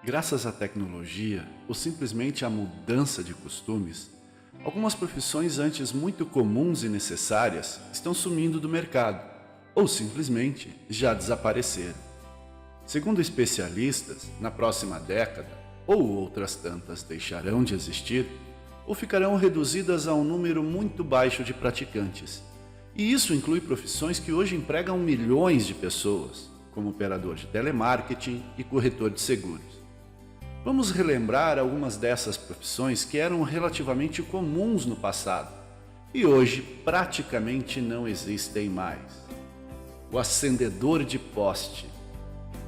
Graças à tecnologia ou simplesmente à mudança de costumes, algumas profissões antes muito comuns e necessárias estão sumindo do mercado ou simplesmente já desapareceram. Segundo especialistas, na próxima década, ou outras tantas deixarão de existir, ou ficarão reduzidas a um número muito baixo de praticantes. E isso inclui profissões que hoje empregam milhões de pessoas, como operador de telemarketing e corretor de seguros. Vamos relembrar algumas dessas profissões que eram relativamente comuns no passado e hoje praticamente não existem mais. O acendedor de poste.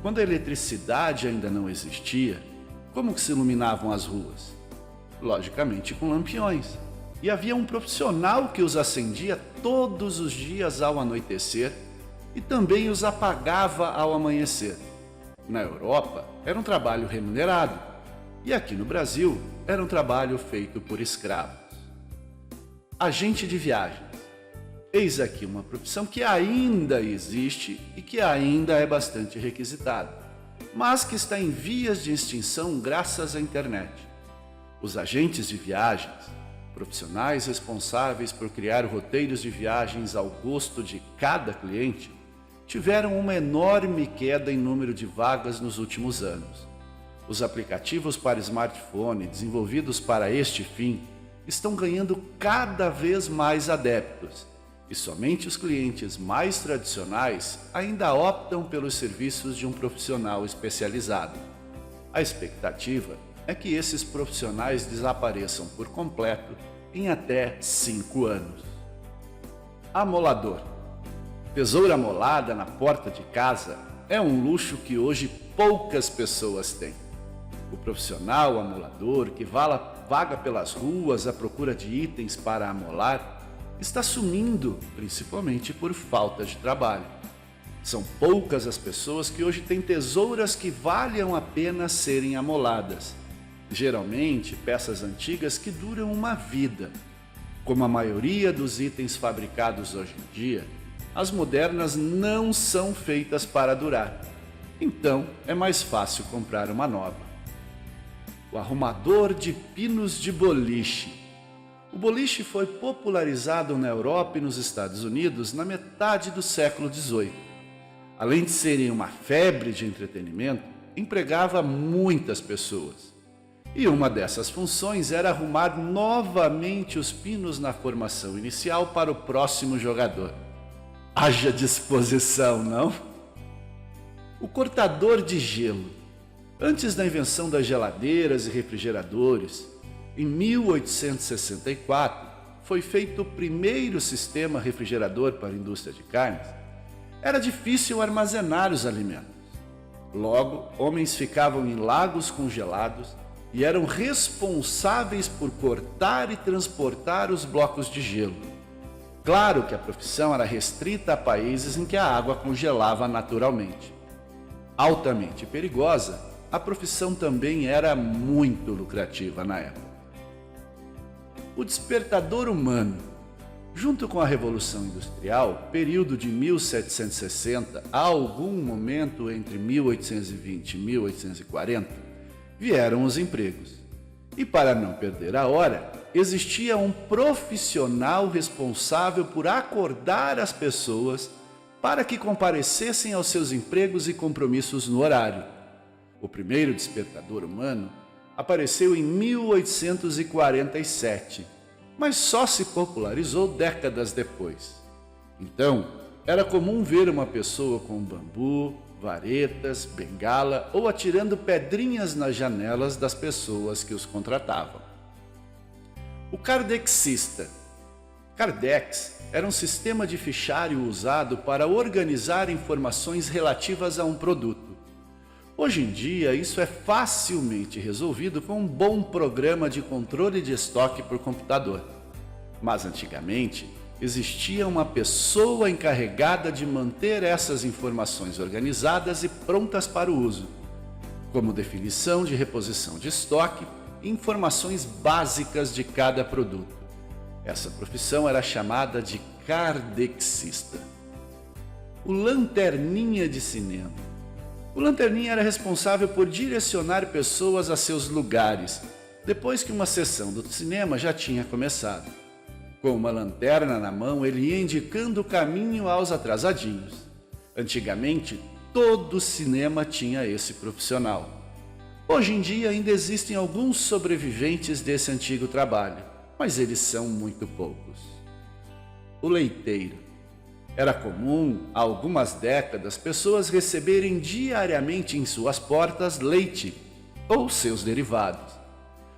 Quando a eletricidade ainda não existia, como que se iluminavam as ruas? Logicamente com lampiões. E havia um profissional que os acendia todos os dias ao anoitecer e também os apagava ao amanhecer. Na Europa, era um trabalho remunerado. E aqui no Brasil, era um trabalho feito por escravos. Agente de viagens. Eis aqui uma profissão que ainda existe e que ainda é bastante requisitada, mas que está em vias de extinção graças à internet. Os agentes de viagens, profissionais responsáveis por criar roteiros de viagens ao gosto de cada cliente, tiveram uma enorme queda em número de vagas nos últimos anos. Os aplicativos para smartphone desenvolvidos para este fim estão ganhando cada vez mais adeptos e somente os clientes mais tradicionais ainda optam pelos serviços de um profissional especializado. A expectativa é que esses profissionais desapareçam por completo em até 5 anos. Amolador. Tesoura amolada na porta de casa é um luxo que hoje poucas pessoas têm. O profissional amolador que vaga pelas ruas à procura de itens para amolar está sumindo, principalmente por falta de trabalho. São poucas as pessoas que hoje têm tesouras que valham a pena serem amoladas. Geralmente, peças antigas que duram uma vida. Como a maioria dos itens fabricados hoje em dia, as modernas não são feitas para durar. Então, é mais fácil comprar uma nova. O arrumador de pinos de boliche. O boliche foi popularizado na Europa e nos Estados Unidos na metade do século XVIII. Além de serem uma febre de entretenimento, empregava muitas pessoas. E uma dessas funções era arrumar novamente os pinos na formação inicial para o próximo jogador. Haja disposição, não? O cortador de gelo. Antes da invenção das geladeiras e refrigeradores, em 1864, foi feito o primeiro sistema refrigerador para a indústria de carnes. Era difícil armazenar os alimentos. Logo, homens ficavam em lagos congelados e eram responsáveis por cortar e transportar os blocos de gelo. Claro que a profissão era restrita a países em que a água congelava naturalmente. Altamente perigosa, a profissão também era muito lucrativa na época. O despertador humano. Junto com a Revolução Industrial, período de 1760 a algum momento entre 1820 e 1840, vieram os empregos. E para não perder a hora, existia um profissional responsável por acordar as pessoas para que comparecessem aos seus empregos e compromissos no horário. O primeiro despertador humano apareceu em 1847, mas só se popularizou décadas depois. Então, era comum ver uma pessoa com bambu, varetas, bengala ou atirando pedrinhas nas janelas das pessoas que os contratavam. O kardexista. Kardex era um sistema de fichário usado para organizar informações relativas a um produto. Hoje em dia, isso é facilmente resolvido com um bom programa de controle de estoque por computador. Mas antigamente, existia uma pessoa encarregada de manter essas informações organizadas e prontas para o uso, como definição de reposição de estoque e informações básicas de cada produto. Essa profissão era chamada de kardexista. O lanterninha de cinema. O lanterninha era responsável por direcionar pessoas a seus lugares, depois que uma sessão do cinema já tinha começado. Com uma lanterna na mão, ele ia indicando o caminho aos atrasadinhos. Antigamente, todo cinema tinha esse profissional. Hoje em dia ainda existem alguns sobreviventes desse antigo trabalho, mas eles são muito poucos. O leiteiro. Era comum, há algumas décadas, pessoas receberem diariamente em suas portas leite ou seus derivados.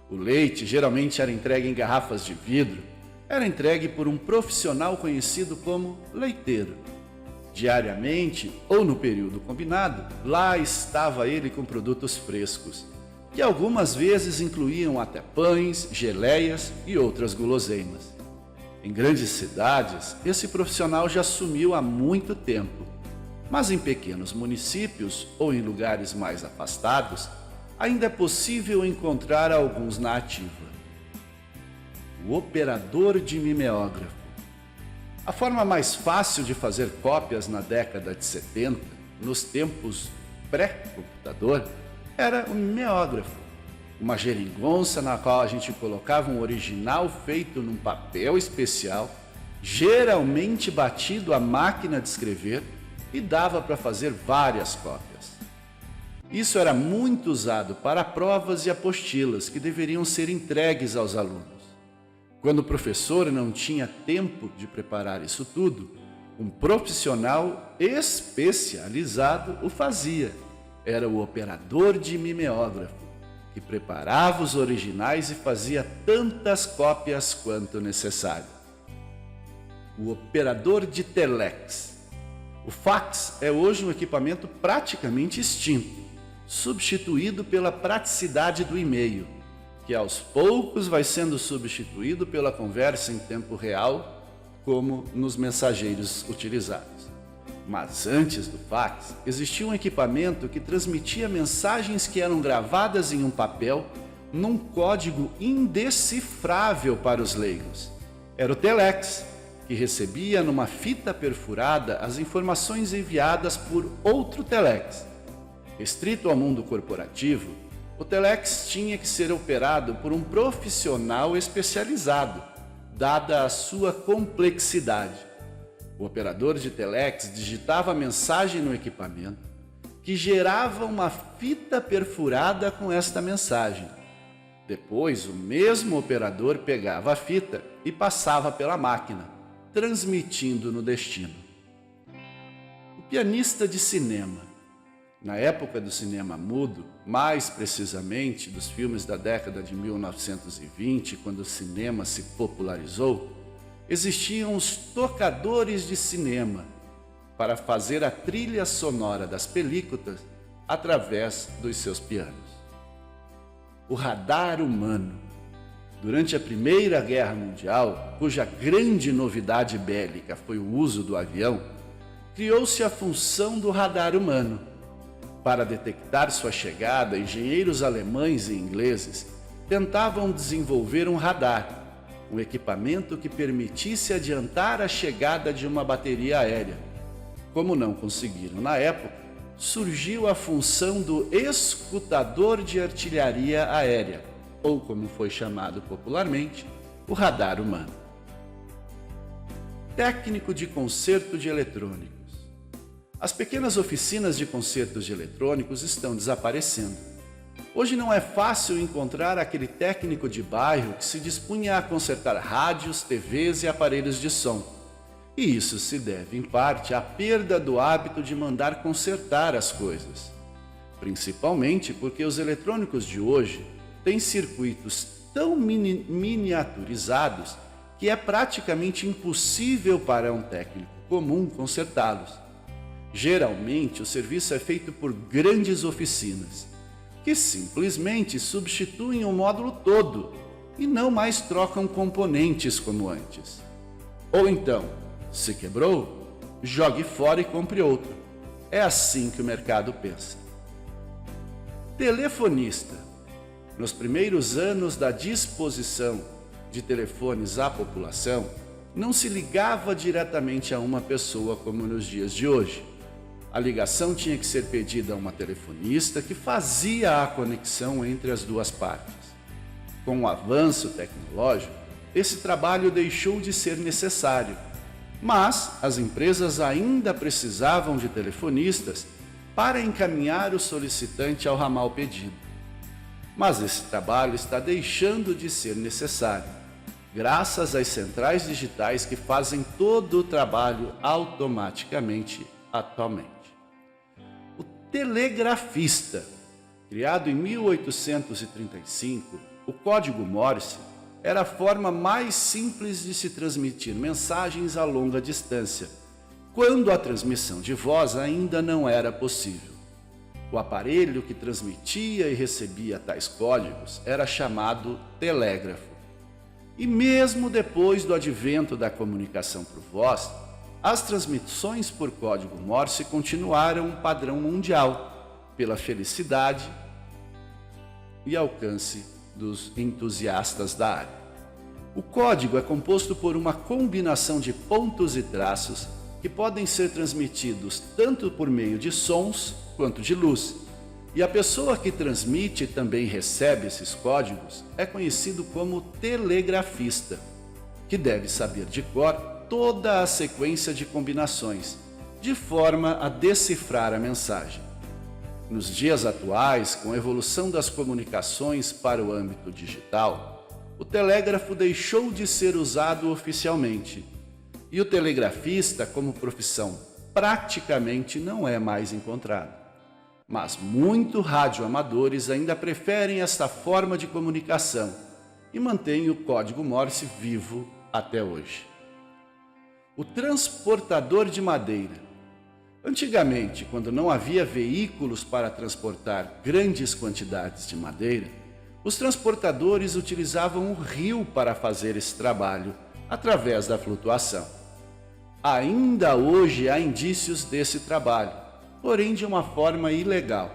O leite geralmente era entregue em garrafas de vidro, era entregue por um profissional conhecido como leiteiro. Diariamente, ou no período combinado, lá estava ele com produtos frescos, que algumas vezes incluíam até pães, geleias e outras guloseimas. Em grandes cidades, esse profissional já sumiu há muito tempo, mas em pequenos municípios ou em lugares mais afastados, ainda é possível encontrar alguns na ativa. O operador de mimeógrafo. A forma mais fácil de fazer cópias na década de 70, nos tempos pré-computador, era o mimeógrafo, uma geringonça na qual a gente colocava um original feito num papel especial, geralmente batido à máquina de escrever, e dava para fazer várias cópias. Isso era muito usado para provas e apostilas que deveriam ser entregues aos alunos. Quando o professor não tinha tempo de preparar isso tudo, um profissional especializado o fazia. Era o operador de mimeógrafo, que preparava os originais e fazia tantas cópias quanto necessário. O operador de telex. O fax é hoje um equipamento praticamente extinto, substituído pela praticidade do e-mail, que aos poucos vai sendo substituído pela conversa em tempo real, como nos mensageiros utilizados. Mas antes do fax, existia um equipamento que transmitia mensagens que eram gravadas em um papel num código indecifrável para os leigos. Era o telex, que recebia numa fita perfurada as informações enviadas por outro telex. Restrito ao mundo corporativo, o telex tinha que ser operado por um profissional especializado, dada a sua complexidade. O operador de telex digitava a mensagem no equipamento, que gerava uma fita perfurada com esta mensagem. Depois, o mesmo operador pegava a fita e passava pela máquina, transmitindo no destino. O pianista de cinema. Na época do cinema mudo, mais precisamente dos filmes da década de 1920, quando o cinema se popularizou, existiam os tocadores de cinema para fazer a trilha sonora das películas através dos seus pianos. O radar humano. Durante a Primeira Guerra Mundial, cuja grande novidade bélica foi o uso do avião, criou-se a função do radar humano. Para detectar sua chegada, engenheiros alemães e ingleses tentavam desenvolver um radar, um equipamento que permitisse adiantar a chegada de uma bateria aérea. Como não conseguiram na época, surgiu a função do escutador de artilharia aérea, ou como foi chamado popularmente, o radar humano. Técnico de conserto de eletrônicos. As pequenas oficinas de consertos de eletrônicos estão desaparecendo. Hoje não é fácil encontrar aquele técnico de bairro que se dispunha a consertar rádios, TVs e aparelhos de som. E isso se deve, em parte, à perda do hábito de mandar consertar as coisas. Principalmente porque os eletrônicos de hoje têm circuitos tão miniaturizados que é praticamente impossível para um técnico comum consertá-los. Geralmente, o serviço é feito por grandes oficinas, que simplesmente substituem o módulo todo e não mais trocam componentes como antes. Ou então, se quebrou, jogue fora e compre outro. É assim que o mercado pensa. Telefonista. Nos primeiros anos da disposição de telefones à população, não se ligava diretamente a uma pessoa como nos dias de hoje. A ligação tinha que ser pedida a uma telefonista que fazia a conexão entre as duas partes. Com o avanço tecnológico, esse trabalho deixou de ser necessário, mas as empresas ainda precisavam de telefonistas para encaminhar o solicitante ao ramal pedido. Mas esse trabalho está deixando de ser necessário, graças às centrais digitais que fazem todo o trabalho automaticamente atualmente. O telegrafista, criado em 1835, o código Morse era a forma mais simples de se transmitir mensagens a longa distância, quando a transmissão de voz ainda não era possível. O aparelho que transmitia e recebia tais códigos era chamado telégrafo. E mesmo depois do advento da comunicação por voz, as transmissões por código Morse continuaram um padrão mundial, pela felicidade e alcance dos entusiastas da área. O código é composto por uma combinação de pontos e traços que podem ser transmitidos tanto por meio de sons quanto de luz. E a pessoa que transmite e também recebe esses códigos é conhecido como telegrafista, que deve saber de cor toda a sequência de combinações, de forma a decifrar a mensagem. Nos dias atuais, com a evolução das comunicações para o âmbito digital, o telégrafo deixou de ser usado oficialmente, e o telegrafista, como profissão, praticamente não é mais encontrado. Mas muitos radioamadores ainda preferem esta forma de comunicação e mantêm o código Morse vivo até hoje. O transportador de madeira. Antigamente, quando não havia veículos para transportar grandes quantidades de madeira, os transportadores utilizavam o rio para fazer esse trabalho, através da flutuação. Ainda hoje há indícios desse trabalho, porém de uma forma ilegal,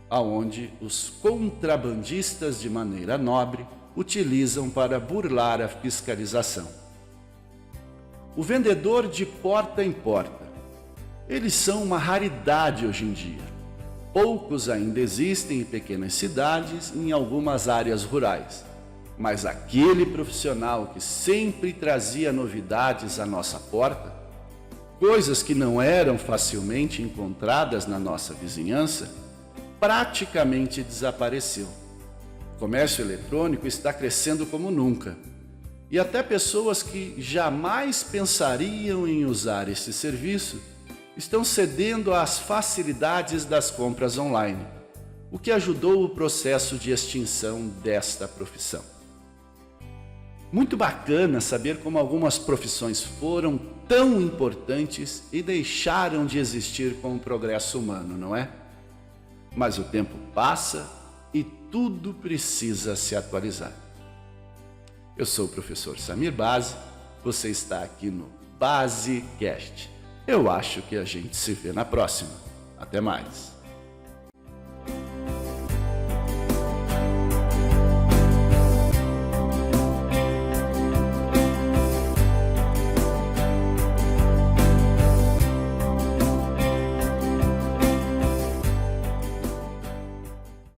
aonde os contrabandistas de maneira nobre utilizam para burlar a fiscalização. O vendedor de porta em porta. Eles são uma raridade hoje em dia. Poucos ainda existem em pequenas cidades e em algumas áreas rurais. Mas aquele profissional que sempre trazia novidades à nossa porta, coisas que não eram facilmente encontradas na nossa vizinhança, praticamente desapareceu. O comércio eletrônico está crescendo como nunca. E até pessoas que jamais pensariam em usar esse serviço estão cedendo às facilidades das compras online, o que ajudou o processo de extinção desta profissão. Muito bacana saber como algumas profissões foram tão importantes e deixaram de existir com o progresso humano, não é? Mas o tempo passa e tudo precisa se atualizar. Eu sou o professor Samir Base, você está aqui no BaseCast. Eu acho que a gente se vê na próxima. Até mais!